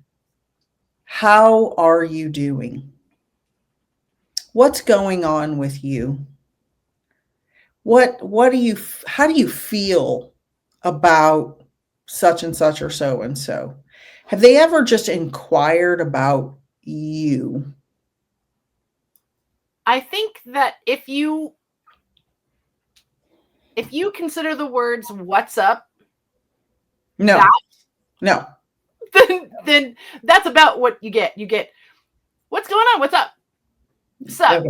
how are you doing? What's going on with you? How do you feel about such and such or so and so? Have they ever just inquired about you? I think that if you consider the words "what's up," No, then that's about what you get. You get, what's going on? What's up? So,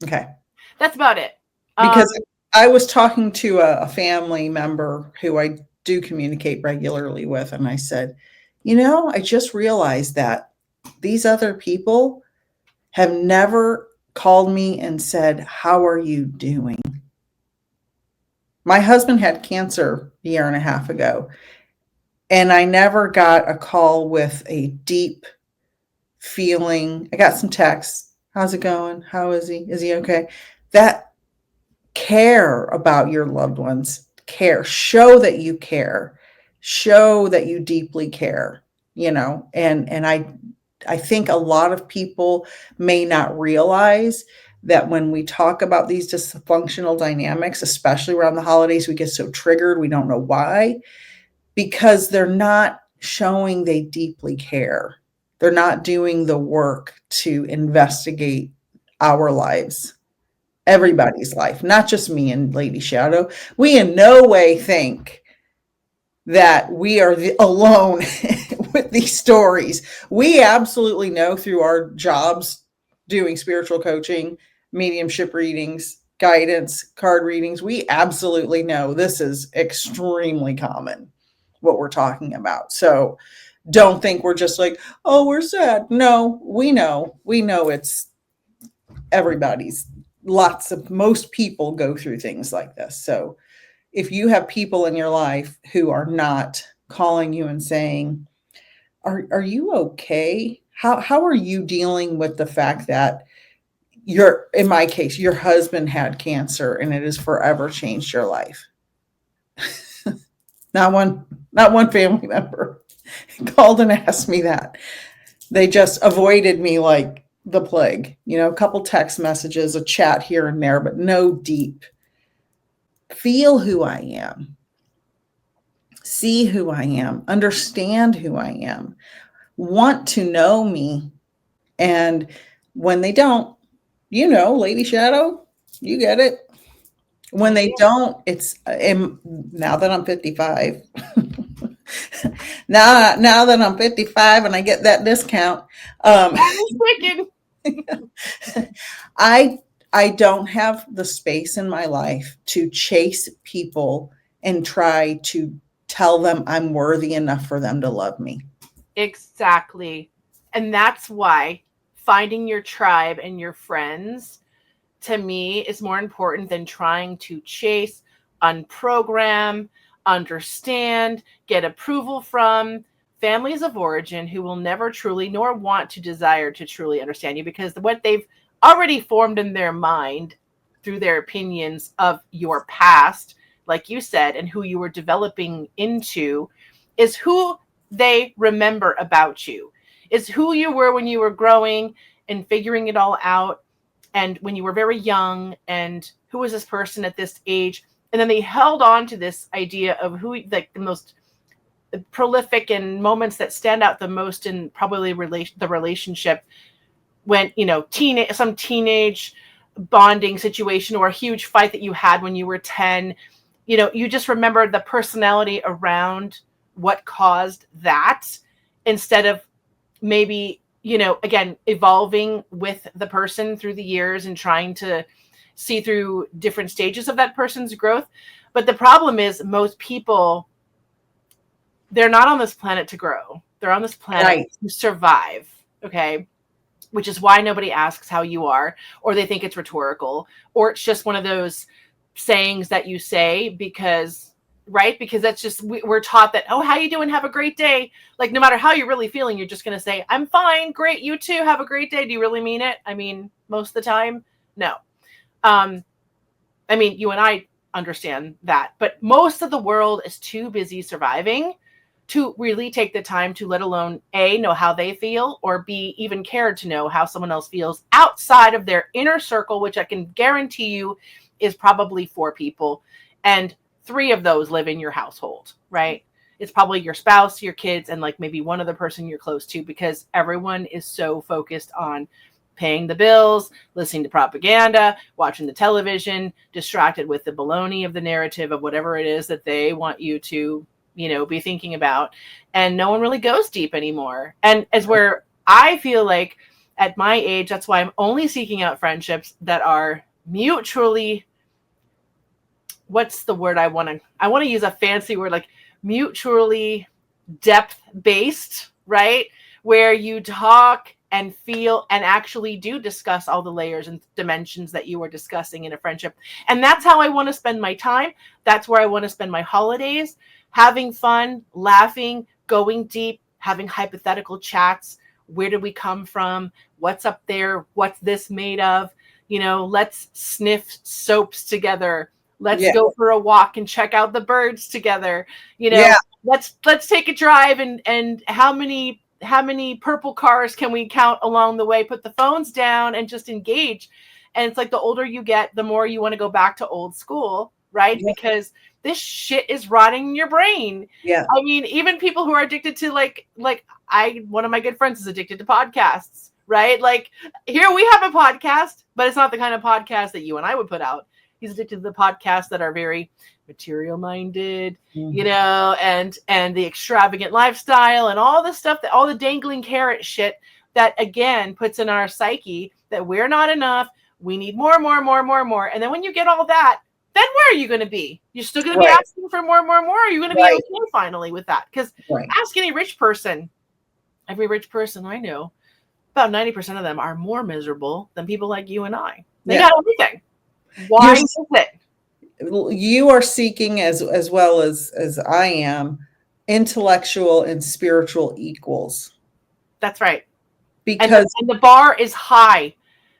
okay. That's about it. Because I was talking to a family member who I do communicate regularly with, and I said, I just realized that these other people have never called me and said, how are you doing? My husband had cancer a year and a half ago, and I never got a call with a deep feeling. I got some texts. How's it going? How is he? Is he okay? That care about your loved ones. Show that you care. Show that you deeply care, and I think a lot of people may not realize that when we talk about these dysfunctional dynamics, especially around the holidays, we get so triggered. We don't know why, because they're not showing they deeply care. They're not doing the work to investigate our lives, everybody's life, not just me and Lady Shadow. We in no way think that we are alone with these stories. We absolutely know through our jobs doing spiritual coaching, mediumship readings, guidance, card readings, we absolutely know this is extremely common, what we're talking about. So don't think we're just like, oh, we're sad. No, we know it's everybody's. Most people go through things like this. So if you have people in your life who are not calling you and saying, are you okay? How are you dealing with the fact that in my case, your husband had cancer and it has forever changed your life? Not one family member called and asked me that. They just avoided me like the plague, a couple text messages, a chat here and there, but no deep. Feel who I am. See who I am. Understand who I am. Want to know me. And when they don't, Lady Shadow, you get it. When they don't, it's now that I'm 55. now that I'm 55 and I get that discount, I don't have the space in my life to chase people and try to tell them I'm worthy enough for them to love me. Exactly. And that's why finding your tribe and your friends, to me, is more important than trying to chase, unprogram, understand, get approval from families of origin who will never truly nor want to desire to truly understand you, because what they've already formed in their mind through their opinions of your past, like you said, and who you were developing into, is who they remember about you, is who you were when you were growing and figuring it all out, and when you were very young, and who was this person at this age. And then they held on to this idea of who, like, the most prolific and moments that stand out the most in probably the relationship, when, you know, some teenage bonding situation or a huge fight that you had when you were 10. You know, you just remember the personality around what caused that, instead of maybe, you know, again, evolving with the person through the years and trying to see through different stages of that person's growth. But the problem is, most people, they're not on this planet to grow. They're on this planet to survive. Okay. Which is why nobody asks how you are, or they think it's rhetorical, or it's just one of those sayings that you say because, right? Because that's just, we're taught that, oh, how you doing? Have a great day. Like, no matter how you're really feeling, you're just going to say, I'm fine. Great. You too. Have a great day. Do you really mean it? I mean, most of the time, no. I mean, you and I understand that, but most of the world is too busy surviving to really take the time to, let alone A, know how they feel, or B, even care to know how someone else feels outside of their inner circle, which I can guarantee you is probably 4 people. And 3 of those live in your household, right? It's probably your spouse, your kids, and like maybe one other person you're close to, because everyone is so focused on paying the bills, listening to propaganda, watching the television, distracted with the baloney of the narrative of whatever it is that they want you to, you know, be thinking about. And no one really goes deep anymore. And as where I feel like at my age, that's why I'm only seeking out friendships that are mutually, what's the word I want to use a fancy word, like mutually depth based, right? Where you talk and feel and actually do discuss all the layers and dimensions that you were discussing in a friendship. And that's how I want to spend my time. That's where I want to spend my holidays, having fun, laughing, going deep, having hypothetical chats. Where did we come from? What's up there? What's this made of? You know, let's sniff soaps together. Let's go for a walk and check out the birds together. You know, let's take a drive, and how many purple cars can we count along the way? Put the phones down and just engage. And it's like, the older you get, the more you want to go back to old school, right? Yeah. Because this shit is rotting your brain. Yeah. I mean, even people who are addicted to one of my good friends is addicted to podcasts, right? Like, here we have a podcast, but it's not the kind of podcast that you and I would put out. He's addicted to the podcasts that are very material minded, you know, and the extravagant lifestyle and all the stuff, that all the dangling carrot shit that, again, puts in our psyche that we're not enough. We need more. And then when you get all that, then where are you going to be? You're still going to be asking for more. Are you going to be okay finally with that? Because ask any rich person, every rich person I know, about 90% of them are more miserable than people like you and I. They got everything. Why is it? You are seeking, as well as I am, intellectual and spiritual equals. That's right. Because and the bar is high,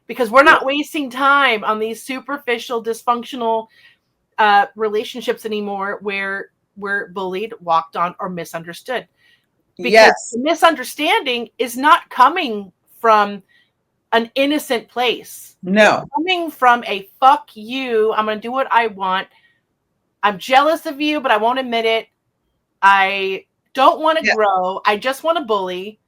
because we're not wasting time on these superficial, dysfunctional relationships anymore, where we're bullied, walked on, or misunderstood. Because misunderstanding is not coming from an innocent place. No. It's coming from a fuck you. I'm going to do what I want. I'm jealous of you, but I won't admit it. I don't want to grow. I just want to bully.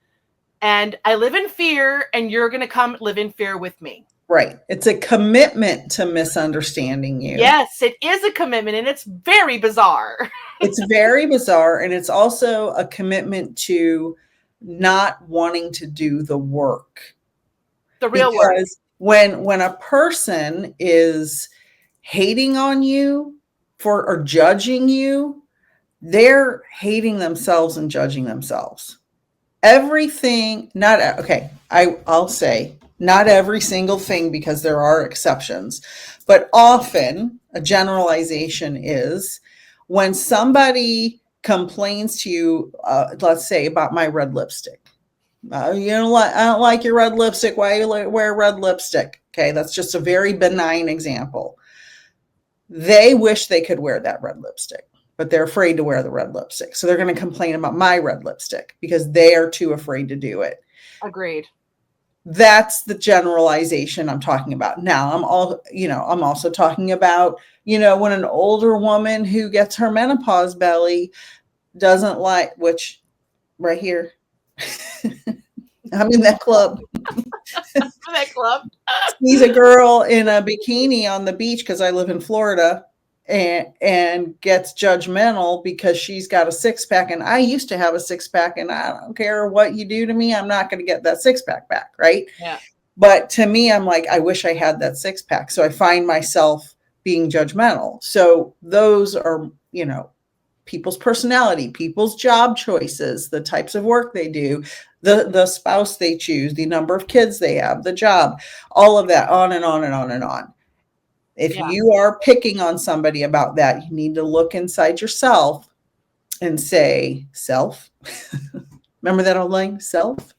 And I live in fear, and you're going to come live in fear with me. Right. It's a commitment to misunderstanding you. Yes, it is a commitment, and it's very bizarre. It's very bizarre. And it's also a commitment to not wanting to do the work. The real work. Because when a person is hating on you or judging you, they're hating themselves and judging themselves. Everything, I'll say not every single thing, because there are exceptions, but often a generalization is when somebody complains to you, let's say about my red lipstick. You know, I don't like your red lipstick. Why you wear red lipstick? Okay, that's just a very benign example. They wish they could wear that red lipstick, but they're afraid to wear the red lipstick. So they're going to complain about my red lipstick because they are too afraid to do it. Agreed. That's the generalization I'm talking about. Now, I'm also talking about, when an older woman who gets her menopause belly doesn't like, which right here, I'm in that club. That club. Sees a girl in a bikini on the beach, because I live in Florida, and gets judgmental because she's got a six-pack, and I used to have a six-pack, and I don't care what you do to me, I'm not going to get that six-pack back, right? Yeah. But to me, I'm like, I wish I had that six-pack. So I find myself being judgmental. So those are, people's personality, people's job choices, the types of work they do, the spouse they choose, the number of kids they have, the job, all of that, on and on and on and on. If you are picking on somebody about that, you need to look inside yourself and say, self, remember that old line, self?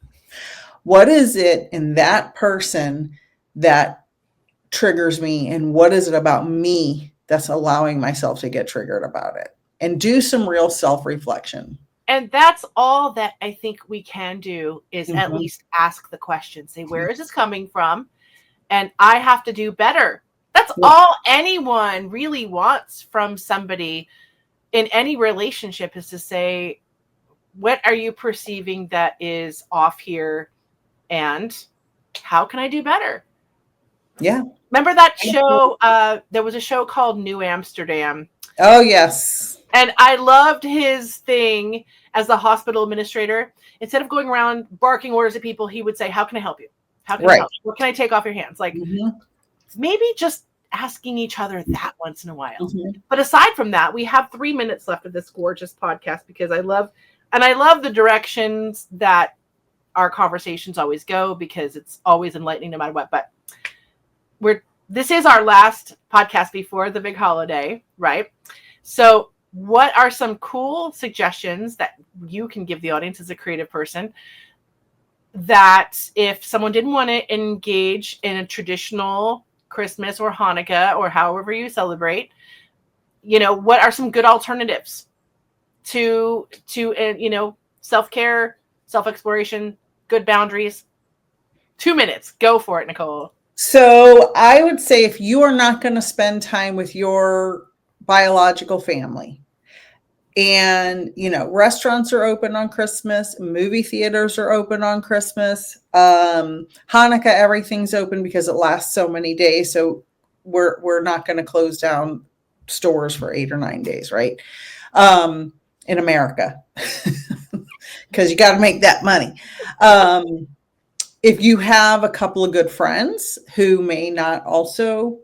What is it in that person that triggers me? And what is it about me that's allowing myself to get triggered about it? And do some real self-reflection. And that's all that I think we can do is at least ask the question, say, where is this coming from? And I have to do better. That's all anyone really wants from somebody in any relationship, is to say, what are you perceiving that is off here? And how can I do better? Yeah. Remember that show? There was a show called New Amsterdam. Oh, yes. And I loved his thing as the hospital administrator. Instead of going around barking orders at people, he would say, how can I help you? How can I help you? What can I take off your hands? Like, maybe just asking each other that once in a while. But aside from that, we have 3 minutes left of this gorgeous podcast, because I love the directions that our conversations always go, because it's always enlightening no matter what. But this is our last podcast before the big holiday, right? So what are some cool suggestions that you can give the audience as a creative person, that if someone didn't want to engage in a traditional Christmas or Hanukkah or however you celebrate, what are some good alternatives to self-care, self-exploration, good boundaries? 2 minutes. Go for it, Nicole. So I would say, if you are not going to spend time with your biological family, and restaurants are open on Christmas, movie theaters are open on Christmas, Hanukkah, everything's open because it lasts so many days. So we're not going to close down stores for 8 or 9 days, right? In America, because you got to make that money. If you have a couple of good friends who may not also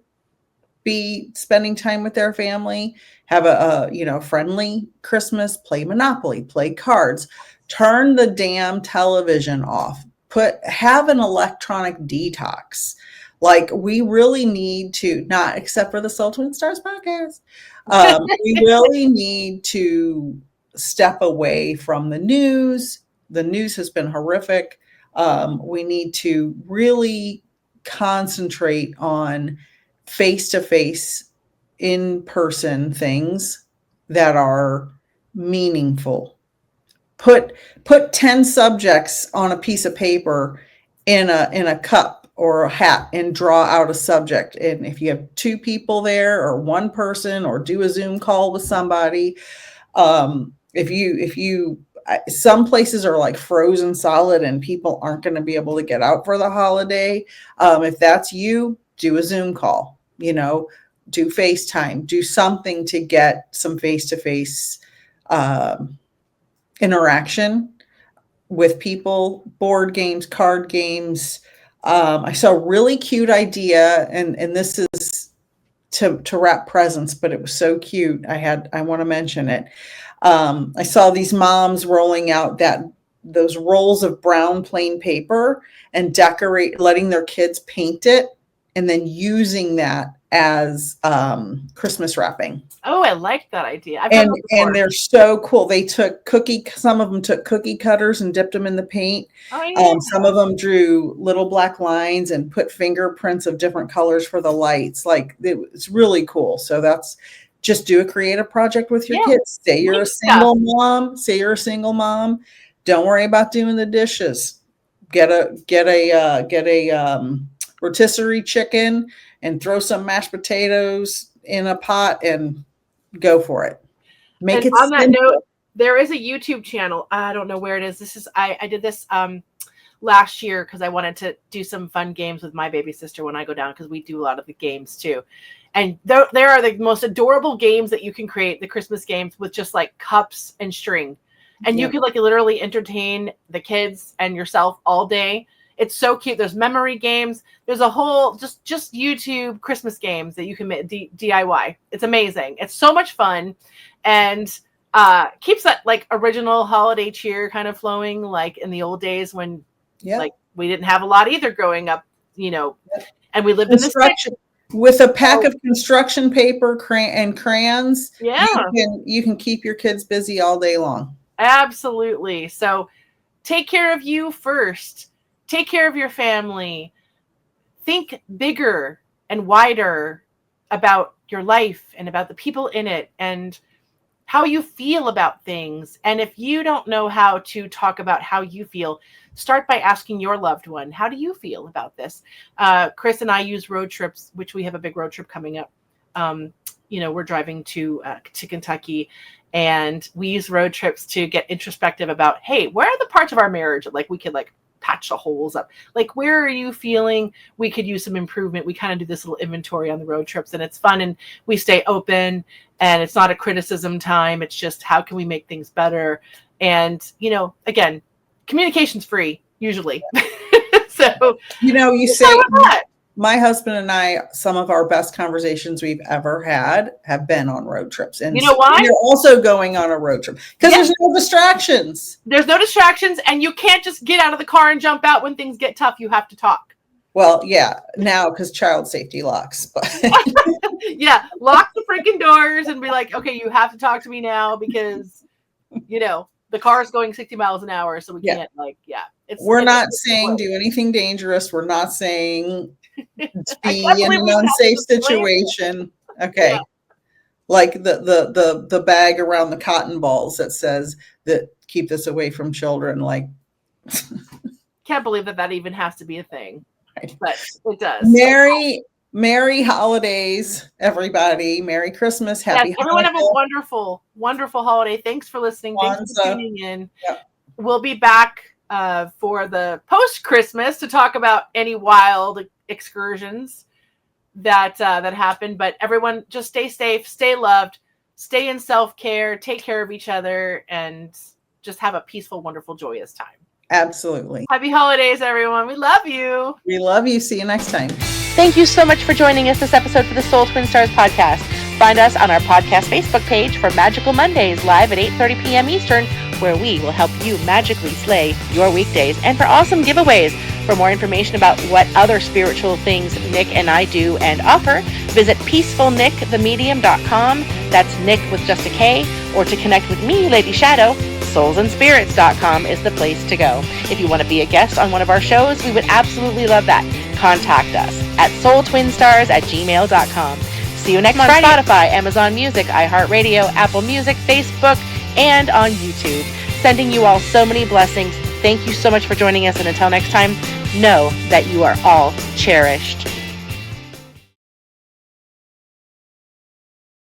be spending time with their family, have a friendly Christmas, play Monopoly, play cards, turn the damn television off, have an electronic detox. Like, we really need to, not except for the Soul Twin Stars podcast, we really need to step away from the news. The news has been horrific. We need to really concentrate on face-to-face, in-person things that are meaningful. Put 10 subjects on a piece of paper in a cup or a hat and draw out a subject. And if you have 2 people there, or 1 person, or do a Zoom call with somebody, if you some places are like frozen solid and people aren't going to be able to get out for the holiday. If that's you, do a Zoom call, do FaceTime, do something to get some face-to-face interaction with people, board games, card games. I saw a really cute idea, and this is to wrap presents, but it was so cute. I want to mention it. I saw these moms rolling out that those rolls of brown plain paper and letting their kids paint it, and then using that as Christmas wrapping. Oh, I like that idea. I've done that before. And they're so cool. They took some of them took cookie cutters and dipped them in the paint. Oh, yeah. Some of them drew little black lines and put fingerprints of different colors for the lights. Like, it's really cool. So just do a creative project with your kids. Say you're a single mom. Don't worry about doing the dishes. Get a rotisserie chicken and throw some mashed potatoes in a pot and go for it. Make it on that simple. note, there is a YouTube channel. I don't know where it is. I did this last year because I wanted to do some fun games with my baby sister when I go down, because we do a lot of the games too. And there are the most adorable games that you can create, the Christmas games, with just like cups and string. And you could like literally entertain the kids and yourself all day. It's so cute. There's memory games. There's a whole just YouTube Christmas games that you can make DIY. It's amazing. It's so much fun, and keeps that like original holiday cheer kind of flowing, like in the old days when like we didn't have a lot either growing up, and we lived in this with a pack of construction paper and crayons. Yeah, you can keep your kids busy all day long. Absolutely. So take care of you first. Take care of your family. Think bigger and wider about your life and about the people in it and how you feel about things. And if you don't know how to talk about how you feel, start by asking your loved one, how do you feel about this? Chris and I use road trips, which we have a big road trip coming up. We're driving to Kentucky, and we use road trips to get introspective about, hey, where are the parts of our marriage that like we could like patch the holes up? Like, where are you feeling we could use some improvement? We kind of do this little inventory on the road trips, and it's fun, and we stay open, and it's not a criticism time. It's just, how can we make things better? And, again, communication's free usually. So, you say my husband and I, some of our best conversations we've ever had have been on road trips. And you know why? You're also going on a road trip because there's no distractions. There's no distractions, and you can't just get out of the car and jump out when things get tough. You have to talk. Well, yeah, now because child safety locks. But yeah, lock the freaking doors and be like, okay, you have to talk to me now because, the car is going 60 miles an hour, so we can't we're not saying do anything dangerous. We're not saying be in an unsafe situation. Okay. Yeah. Like the bag around the cotton balls that says that keep this away from children. Like, can't believe that even has to be a thing, but it does. Merry holidays, everybody. Merry Christmas. Happy everyone Hanukkah. Have a wonderful, wonderful holiday. Thanks for listening. Thanks for tuning in. Yep. We'll be back for the post-Christmas to talk about any wild excursions that happened. But everyone, just stay safe, stay loved, stay in self-care, take care of each other, and just have a peaceful, wonderful, joyous time. Absolutely. Happy holidays, everyone. We love you. We love you. See you next time. Thank you so much for joining us this episode for the Soul Twin Stars podcast. Find us on our podcast Facebook page for Magical Mondays live at 8:30 p.m. Eastern, where we will help you magically slay your weekdays, and for awesome giveaways. For more information about what other spiritual things Nick and I do and offer, visit peacefulnickthemedium.com. That's Nick with just a K. Or to connect with me, Lady Shadow, soulsandspirits.com is the place to go. If you want to be a guest on one of our shows, we would absolutely love that. Contact us at soultwinstars@gmail.com. See you next Friday on Spotify, Amazon Music, iHeartRadio, Apple Music, Facebook, and on YouTube. Sending you all so many blessings. Thank you so much for joining us, and until next time, know that you are all cherished.